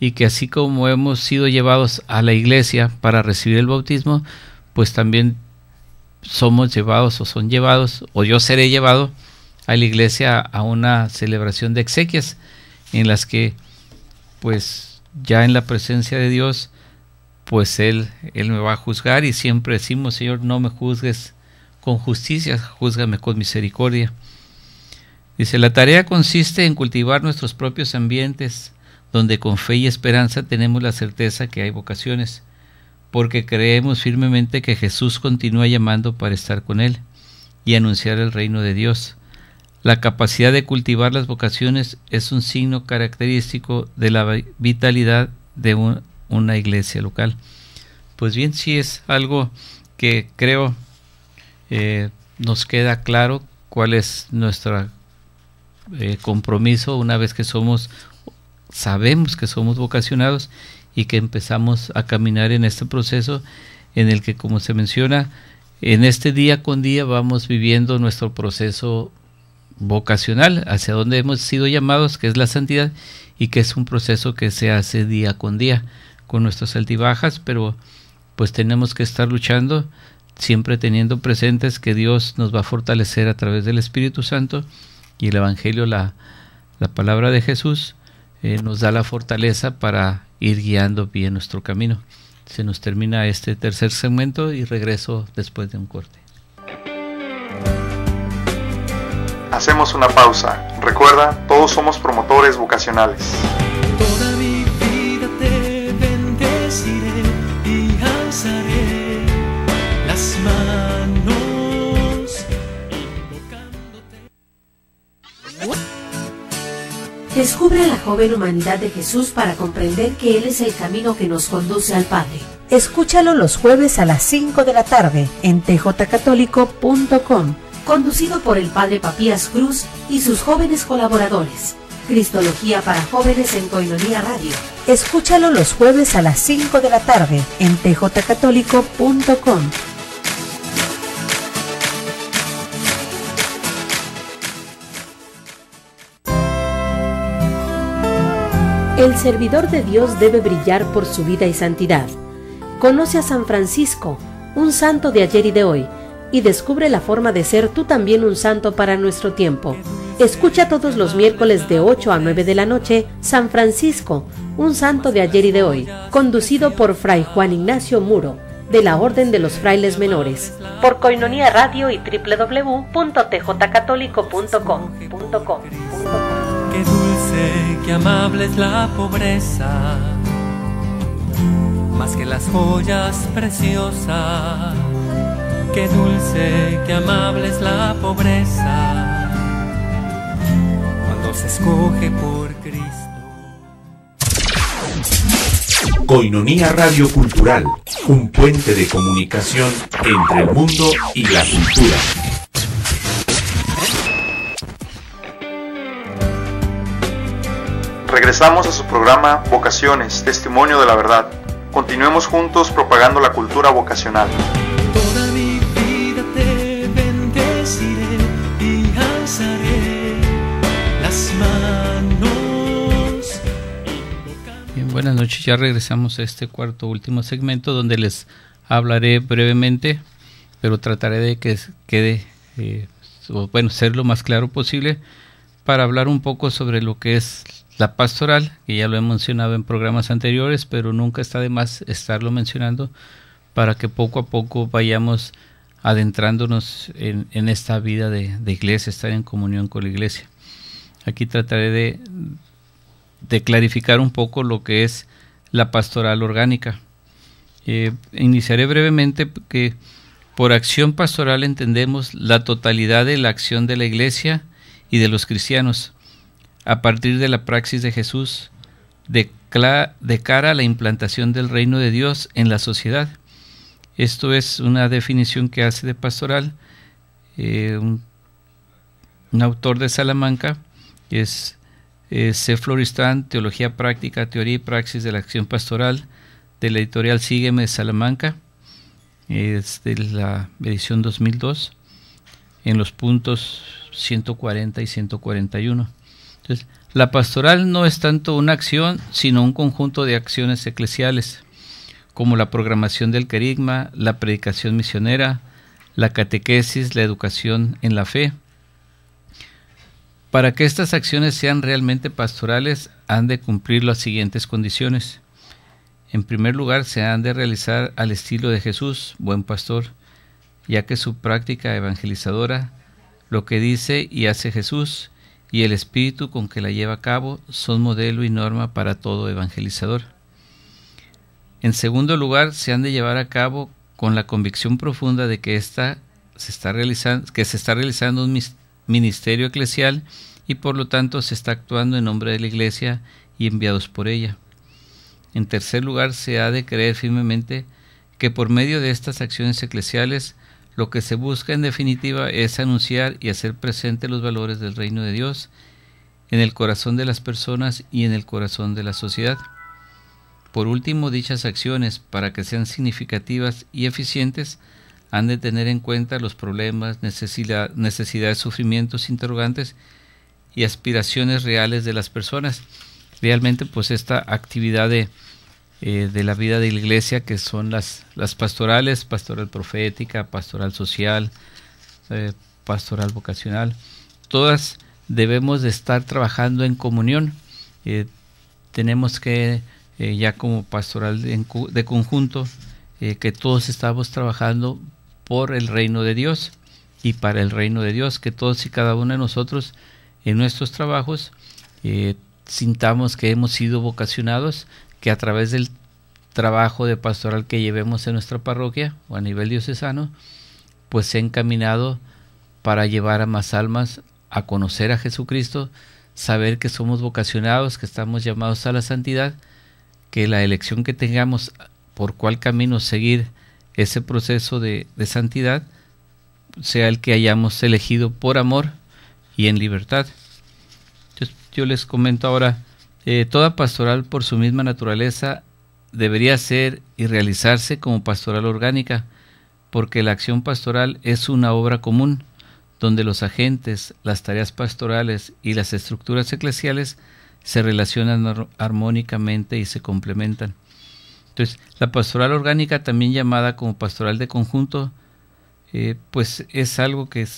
y que así como hemos sido llevados a la iglesia para recibir el bautismo, pues también somos llevados, o son llevados, o yo seré llevado a la iglesia a una celebración de exequias, en las que pues ya en la presencia de Dios pues Él me va a juzgar, y siempre decimos: Señor, no me juzgues con justicia, júzgame con misericordia. Dice: la tarea consiste en cultivar nuestros propios ambientes, donde con fe y esperanza tenemos la certeza que hay vocaciones, porque creemos firmemente que Jesús continúa llamando para estar con Él y anunciar el reino de Dios. La capacidad de cultivar las vocaciones es un signo característico de la vitalidad de una iglesia local. Pues bien, sí es algo que creo nos queda claro cuál es nuestro compromiso una vez que sabemos que somos vocacionados y que empezamos a caminar en este proceso en el que, como se menciona, en este día con día vamos viviendo nuestro proceso vocacional hacia donde hemos sido llamados, que es la santidad, y que es un proceso que se hace día con día con nuestras altibajas, pero pues tenemos que estar luchando, siempre teniendo presentes que Dios nos va a fortalecer a través del Espíritu Santo, y el Evangelio, la palabra de Jesús, nos da la fortaleza para ir guiando bien nuestro camino. Se nos termina este tercer segmento y regreso después de un corte. Hacemos una pausa. Recuerda, todos somos promotores vocacionales. Toda mi vida te bendeciré y alzaré las manos invocándote. Descubre a la joven humanidad de Jesús para comprender que Él es el camino que nos conduce al Padre. Escúchalo los jueves a las 5 de la tarde en tjcatólico.com. Conducido por el Padre Papías Cruz y sus jóvenes colaboradores. Cristología para jóvenes en Koinonia Radio. Escúchalo los jueves a las 5 de la tarde en tjcatólico.com. El servidor de Dios debe brillar por su vida y santidad. Conoce a San Francisco, un santo de ayer y de hoy, y descubre la forma de ser tú también un santo para nuestro tiempo. Escucha todos los miércoles de 8 a 9 de la noche San Francisco, un santo de ayer y de hoy, conducido por Fray Juan Ignacio Muro, de la Orden de los Frailes Menores, por Koinonia Radio y www.tjcatólico.com. Qué dulce, qué amable es la pobreza, más que las joyas preciosas. Qué dulce, qué amable es la pobreza, cuando se escoge por Cristo. Koinonia Radio Cultural, un puente de comunicación entre el mundo y la cultura. Regresamos a su programa Vocaciones, Testimonio de la Verdad. Continuemos juntos propagando la cultura vocacional. Toda mi vida te bendeciré y alzaré las manos. Bien, buenas noches, ya regresamos a este cuarto último segmento donde les hablaré brevemente, pero trataré de que quede, ser lo más claro posible para hablar un poco sobre lo que es la pastoral, que ya lo he mencionado en programas anteriores, pero nunca está de más estarlo mencionando para que poco a poco vayamos adentrándonos en esta vida de iglesia, estar en comunión con la iglesia. Aquí trataré de clarificar un poco lo que es la pastoral orgánica. Iniciaré brevemente que por acción pastoral entendemos la totalidad de la acción de la iglesia y de los cristianos, a partir de la praxis de Jesús, de cara a la implantación del reino de Dios en la sociedad. Esto es una definición que hace de pastoral un autor de Salamanca, que es C. Floristan, Teología Práctica, Teoría y Praxis de la Acción Pastoral, de la editorial Sígueme de Salamanca, es de la edición 2002, en los puntos 140 y 141. Entonces, la pastoral no es tanto una acción, sino un conjunto de acciones eclesiales, como la programación del querigma, la predicación misionera, la catequesis, la educación en la fe. Para que estas acciones sean realmente pastorales, han de cumplir las siguientes condiciones. En primer lugar, se han de realizar al estilo de Jesús, buen pastor, ya que su práctica evangelizadora, lo que dice y hace Jesús, y el espíritu con que la lleva a cabo son modelo y norma para todo evangelizador. En segundo lugar, se han de llevar a cabo con la convicción profunda de que se está realizando un ministerio eclesial y por lo tanto se está actuando en nombre de la Iglesia y enviados por ella. En tercer lugar, se ha de creer firmemente que por medio de estas acciones eclesiales lo que se busca en definitiva es anunciar y hacer presente los valores del reino de Dios en el corazón de las personas y en el corazón de la sociedad. Por último, dichas acciones, para que sean significativas y eficientes, han de tener en cuenta los problemas, necesidades, sufrimientos, interrogantes y aspiraciones reales de las personas. Realmente, pues esta actividad de la vida de la Iglesia, que son las pastorales, pastoral profética, pastoral social, pastoral vocacional, todas debemos de estar trabajando en comunión. Tenemos que, ya como pastoral de conjunto, que todos estamos trabajando por el reino de Dios y para el reino de Dios, que todos y cada uno de nosotros en nuestros trabajos sintamos que hemos sido vocacionados, que a través del trabajo de pastoral que llevemos en nuestra parroquia o a nivel diocesano, pues se ha encaminado para llevar a más almas a conocer a Jesucristo, saber que somos vocacionados, que estamos llamados a la santidad, que la elección que tengamos por cuál camino seguir ese proceso de santidad sea el que hayamos elegido por amor y en libertad. Yo les comento ahora, toda pastoral por su misma naturaleza debería ser y realizarse como pastoral orgánica, porque la acción pastoral es una obra común, donde los agentes, las tareas pastorales y las estructuras eclesiales se relacionan armónicamente y se complementan. Entonces, la pastoral orgánica, también llamada como pastoral de conjunto, pues es algo que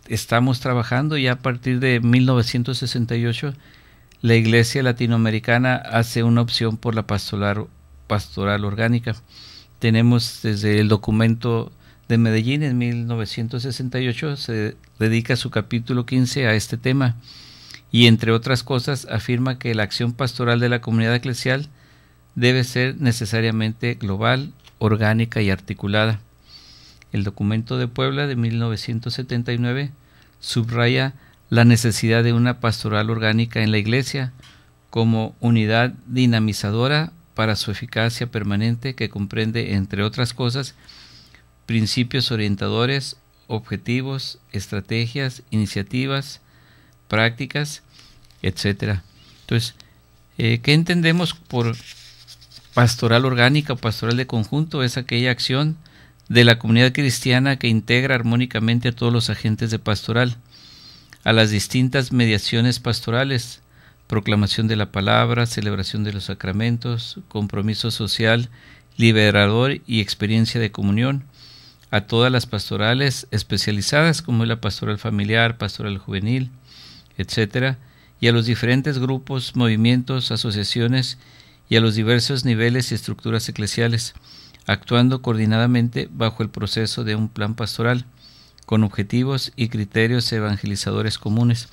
estamos trabajando ya a partir de 1968. La Iglesia Latinoamericana hace una opción por la pastoral orgánica. Tenemos desde el documento de Medellín en 1968, se dedica su capítulo 15 a este tema y entre otras cosas afirma que la acción pastoral de la comunidad eclesial debe ser necesariamente global, orgánica y articulada. El documento de Puebla de 1979 subraya la necesidad de una pastoral orgánica en la Iglesia como unidad dinamizadora para su eficacia permanente, que comprende, entre otras cosas, principios orientadores, objetivos, estrategias, iniciativas, prácticas, etc. Entonces, ¿qué entendemos por pastoral orgánica o pastoral de conjunto? Es aquella acción de la comunidad cristiana que integra armónicamente a todos los agentes de pastoral, a las distintas mediaciones pastorales, proclamación de la palabra, celebración de los sacramentos, compromiso social, liberador y experiencia de comunión, a todas las pastorales especializadas como es la pastoral familiar, pastoral juvenil, etc., y a los diferentes grupos, movimientos, asociaciones y a los diversos niveles y estructuras eclesiales, actuando coordinadamente bajo el proceso de un plan pastoral, con objetivos y criterios evangelizadores comunes.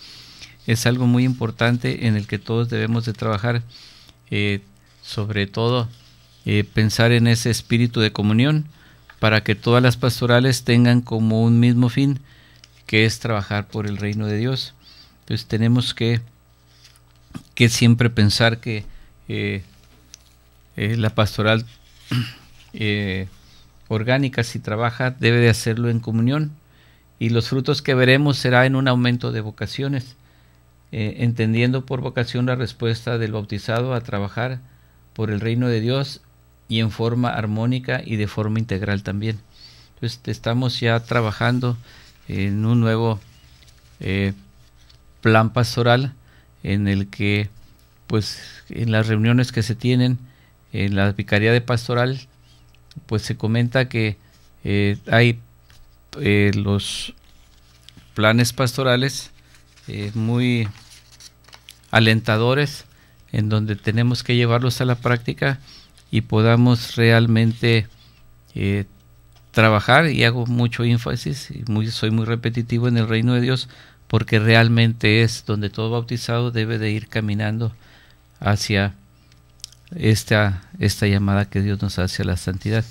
Es algo muy importante en el que todos debemos de trabajar, sobre todo pensar en ese espíritu de comunión, para que todas las pastorales tengan como un mismo fin, que es trabajar por el reino de Dios. Entonces tenemos que siempre pensar que la pastoral orgánica, si trabaja, debe de hacerlo en comunión, y los frutos que veremos será en un aumento de vocaciones, entendiendo por vocación la respuesta del bautizado a trabajar por el reino de Dios y en forma armónica y de forma integral también. Entonces estamos ya trabajando en un nuevo plan pastoral, en el que pues en las reuniones que se tienen en la Vicaría de Pastoral, pues se comenta que hay los planes pastorales muy alentadores, en donde tenemos que llevarlos a la práctica y podamos realmente trabajar, y hago mucho énfasis, y soy muy repetitivo en el reino de Dios, porque realmente es donde todo bautizado debe de ir caminando hacia esta llamada que Dios nos hace a la santidad.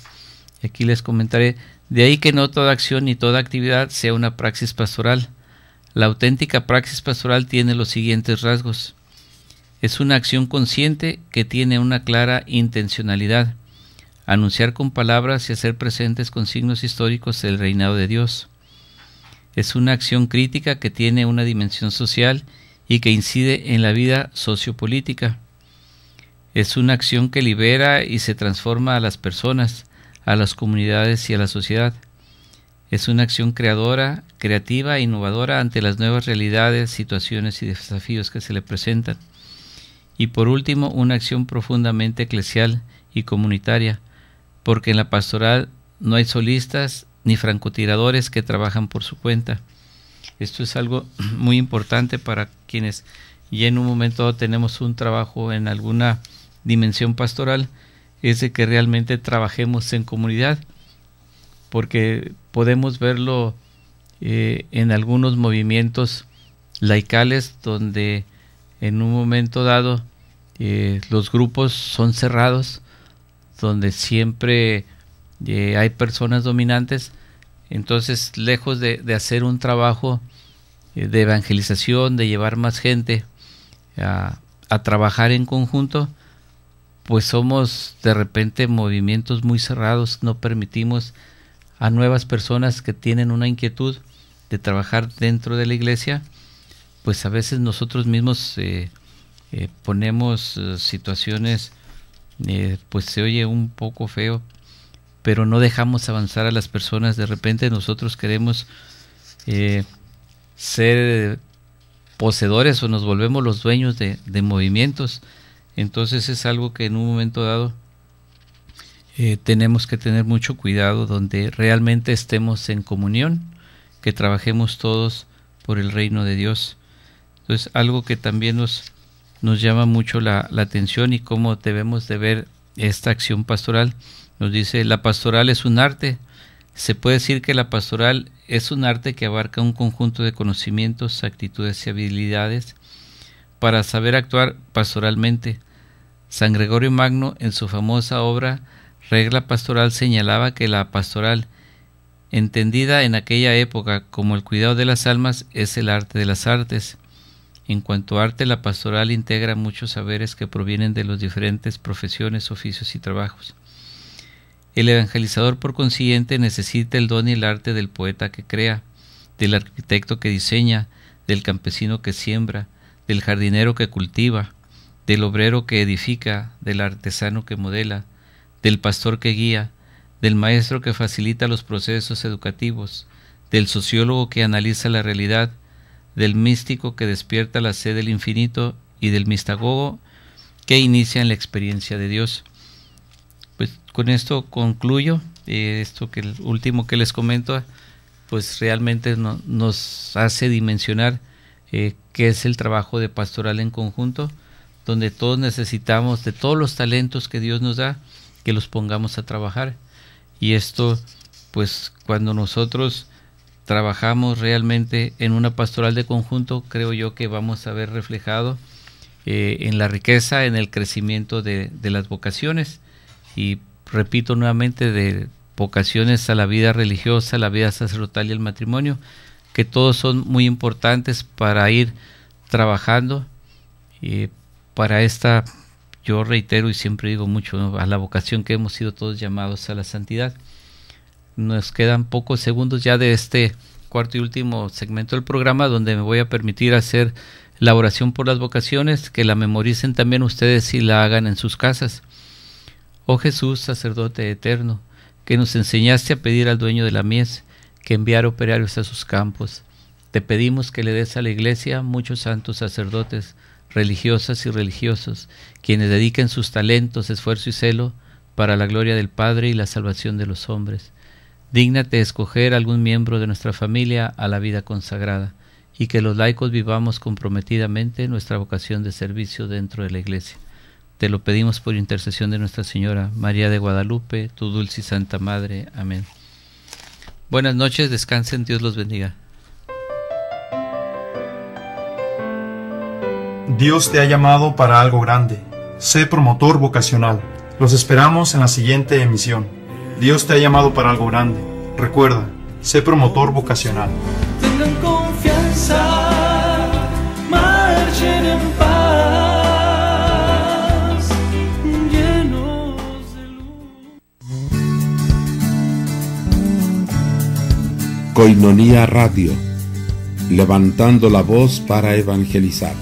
Aquí les comentaré: de ahí que no toda acción ni toda actividad sea una praxis pastoral. La auténtica praxis pastoral tiene los siguientes rasgos. Es una acción consciente que tiene una clara intencionalidad: anunciar con palabras y hacer presentes con signos históricos el reinado de Dios. Es una acción crítica que tiene una dimensión social y que incide en la vida sociopolítica. Es una acción que libera y se transforma a las personas, a las comunidades y a la sociedad. Es una acción creadora, creativa e innovadora ante las nuevas realidades, situaciones y desafíos que se le presentan. Y por último, una acción profundamente eclesial y comunitaria, porque en la pastoral no hay solistas ni francotiradores que trabajan por su cuenta. Esto es algo muy importante para quienes ya en un momento tenemos un trabajo en alguna dimensión pastoral, es de que realmente trabajemos en comunidad, porque podemos verlo en algunos movimientos laicales donde en un momento dado los grupos son cerrados, donde siempre hay personas dominantes. Entonces, lejos de hacer un trabajo de evangelización, de llevar más gente a trabajar en conjunto, pues somos de repente movimientos muy cerrados, no permitimos a nuevas personas que tienen una inquietud de trabajar dentro de la iglesia. Pues a veces nosotros mismos ponemos situaciones, pues se oye un poco feo, pero no dejamos avanzar a las personas. De repente nosotros queremos ser poseedores o nos volvemos los dueños de movimientos. Entonces es algo que en un momento dado tenemos que tener mucho cuidado, donde realmente estemos en comunión, que trabajemos todos por el reino de Dios. Entonces, algo que también nos llama mucho la atención y cómo debemos de ver esta acción pastoral. Nos dice: la pastoral es un arte. Se puede decir que la pastoral es un arte que abarca un conjunto de conocimientos, actitudes y habilidades para saber actuar pastoralmente. San Gregorio Magno, en su famosa obra Regla Pastoral, señalaba que la pastoral, entendida en aquella época como el cuidado de las almas, es el arte de las artes. En cuanto a arte, la pastoral integra muchos saberes que provienen de las diferentes profesiones, oficios y trabajos. El evangelizador, por consiguiente, necesita el don y el arte del poeta que crea, del arquitecto que diseña, del campesino que siembra, del jardinero que cultiva, del obrero que edifica, del artesano que modela, del pastor que guía, del maestro que facilita los procesos educativos, del sociólogo que analiza la realidad, del místico que despierta la sed del infinito y del mistagogo que inicia en la experiencia de Dios. Pues con esto concluyo. Esto que el último que les comento, pues realmente nos hace dimensionar qué es el trabajo de pastoral en conjunto, donde todos necesitamos de todos los talentos que Dios nos da, que los pongamos a trabajar. Y esto, pues cuando nosotros trabajamos realmente en una pastoral de conjunto, creo yo que vamos a ver reflejado en la riqueza, en el crecimiento de las vocaciones. Y repito nuevamente, de vocaciones a la vida religiosa, a la vida sacerdotal y al matrimonio, que todos son muy importantes para ir trabajando para esta, yo reitero y siempre digo mucho, ¿no?, a la vocación que hemos sido todos llamados a la santidad. Nos quedan pocos segundos ya de este cuarto y último segmento del programa, donde me voy a permitir hacer la oración por las vocaciones, que la memoricen también ustedes y la hagan en sus casas. Oh Jesús, sacerdote eterno, que nos enseñaste a pedir al dueño de la mies que enviara operarios a sus campos, te pedimos que le des a la Iglesia muchos santos sacerdotes, religiosas y religiosos, quienes dediquen sus talentos, esfuerzo y celo para la gloria del Padre y la salvación de los hombres. Dígnate escoger algún miembro de nuestra familia a la vida consagrada, y que los laicos vivamos comprometidamente nuestra vocación de servicio dentro de la Iglesia. Te lo pedimos por intercesión de Nuestra Señora, María de Guadalupe, tu dulce y santa Madre. Amén. Buenas noches, descansen, Dios los bendiga. Dios te ha llamado para algo grande. Sé promotor vocacional. Los esperamos en la siguiente emisión. Dios te ha llamado para algo grande. Recuerda, sé promotor vocacional. Tengan confianza, marchen en paz, llenos de luz. Koinonia Radio, levantando la voz para evangelizar.